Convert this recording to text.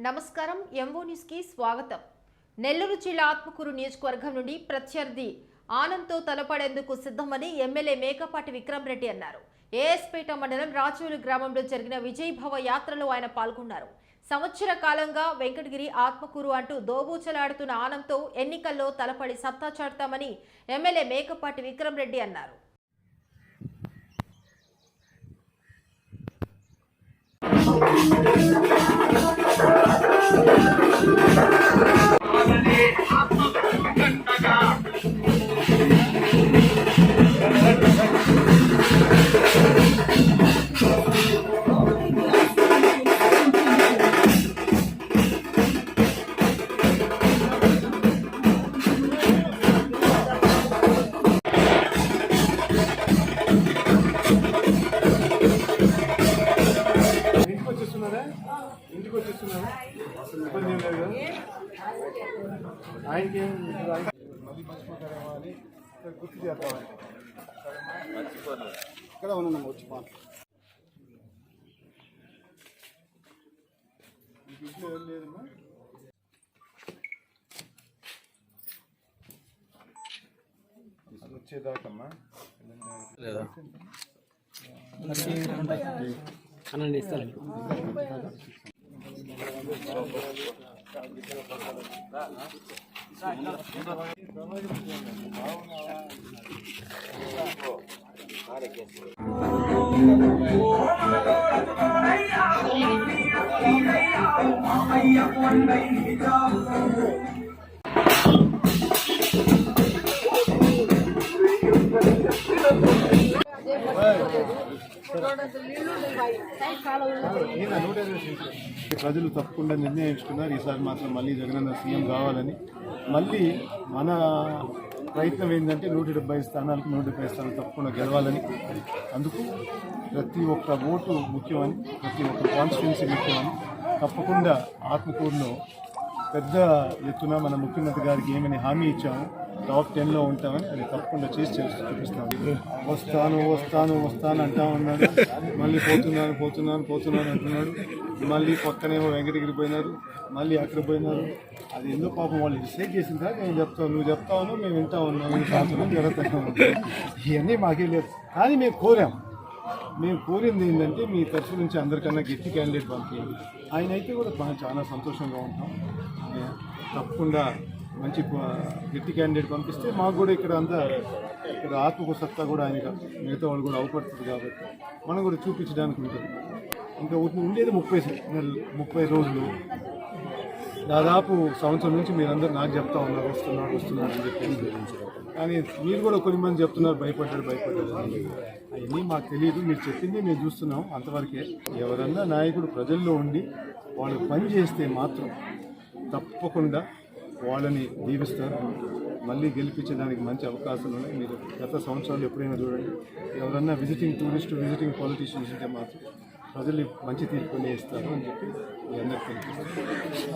నమస్కారం MO news కి స్వాగతం. నెల్లూరు జిల్లా ఆత్మకూరు నియోజకవర్గం నుండి ప్రత్యర్థి ఆనంద్తో తలపడేందుకు సిద్ధమని ఎమ్మెల్యే మేకపాటి విక్రమరెడ్డి అన్నారు. ఏఎస్పేట మండలం రాజోలు గ్రామంలో జరిగిన విజయభవ యాత్రలో ఆయన పాల్గొన్నారు. సంవత్సర కాలంగా వెంకటగిరి ఆత్మకూరు అంటూ దోబూచలాడుతున్న ఆనంద్తో ఎన్నికల్లో తలపడి సత్తా చాటుతామని ఎమ్మెల్యే మేకపాటి విక్రమరెడ్డి అన్నారు. ఇంటికి వచ్చేస్తున్నారా ఇబ్బంది ఏం లేదు కదా ఆయనకి మళ్ళీ మర్చిపోతారేమో అని గుర్తు చేద్దామని ఇక్కడ ఉన్నాం వచ్చి ఇంట్లో ఏం లేదమ్మా. వచ్చేదాకమ్మా లేదా అనండి ఇస్తారు. ప్రజలు తప్పకుండా నిర్ణయించుకున్నారు. ఈసారి మాత్రం మళ్ళీ జగనన్న సీఎం కావాలని. మళ్ళీ మన ప్రయత్నం ఏంటంటే 170 స్థానాలకు 170 స్థానాలు తప్పకుండా గెలవాలని. అందుకు ప్రతి ఒక్క ఓటు ముఖ్యమని, ప్రతి ఒక్క కాన్స్టిట్యున్సీ ముఖ్యమని తప్పకుండా ఆత్మకూరులో పెద్ద ఎత్తున మన ముఖ్యమంత్రి గారికి ఏమని హామీ ఇచ్చాము, టాప్ 10లో ఉంటామని అది తప్పకుండా చేసి చూపిస్తాను. వస్తాను అంటా ఉన్నాడు. మళ్ళీ పోతున్నాను అంటున్నాడు. మళ్ళీ పక్కనేమో వెంకటగిరి పోయినారు, మళ్ళీ అక్కడ పోయినారు. అది ఎందుకు పాపం వాళ్ళు డిసైడ్ చేసిన తర్వాత నేను చెప్తాను, నువ్వు చెప్తాను, మేము వింటా ఉన్నాము, సంవత్సరం జరుగుతూ ఉంటాయి. ఇవన్నీ మాకేం లేదు. కానీ మేము కోరింది ఏంటంటే మీ తరఫు నుంచి అందరికన్నా గట్టి క్యాండిడేట్ పంపించాలి. ఆయన అయితే కూడా చాలా సంతోషంగా ఉంటాం. తప్పకుండా మంచి గట్టి క్యాండిడేట్ పంపిస్తే మాకు కూడా ఇక్కడ ఆత్మకు సత్తా కూడా ఆయన మిగతా వాళ్ళు కూడా అవపడుతుంది కాబట్టి మనం కూడా చూపించడానికి ఉంటుంది. ఇంకా ఉండేది 30 రోజులు. దాదాపు సంవత్సరం నుంచి మీరందరూ నాకు చెప్తా ఉన్నారు వస్తున్నాడు అని చెప్పేసి. కానీ మీరు కూడా కొన్ని మంది చెప్తున్నారు భయపడ్డాడు అవన్నీ మాకు తెలియదు. మీరు చెప్పింది మేము చూస్తున్నాం అంతవరకే. ఎవరన్నా నాయకుడు ప్రజల్లో ఉండి వాళ్ళు పని చేస్తే మాత్రం తప్పకుండా వాళ్ళని దీవిస్తారు. మళ్ళీ గెలిపించడానికి మంచి అవకాశాలు ఉన్నాయి. మీరు గత సంవత్సరాలు ఎప్పుడైనా చూడండి, ఎవరన్నా విజిటింగ్ పాలిటీషియన్స్ ఉంటే మాత్రం ప్రజలు మంచి తీర్పుని ఇస్తారు అని చెప్పి మీ అందరికీ తెలుసు.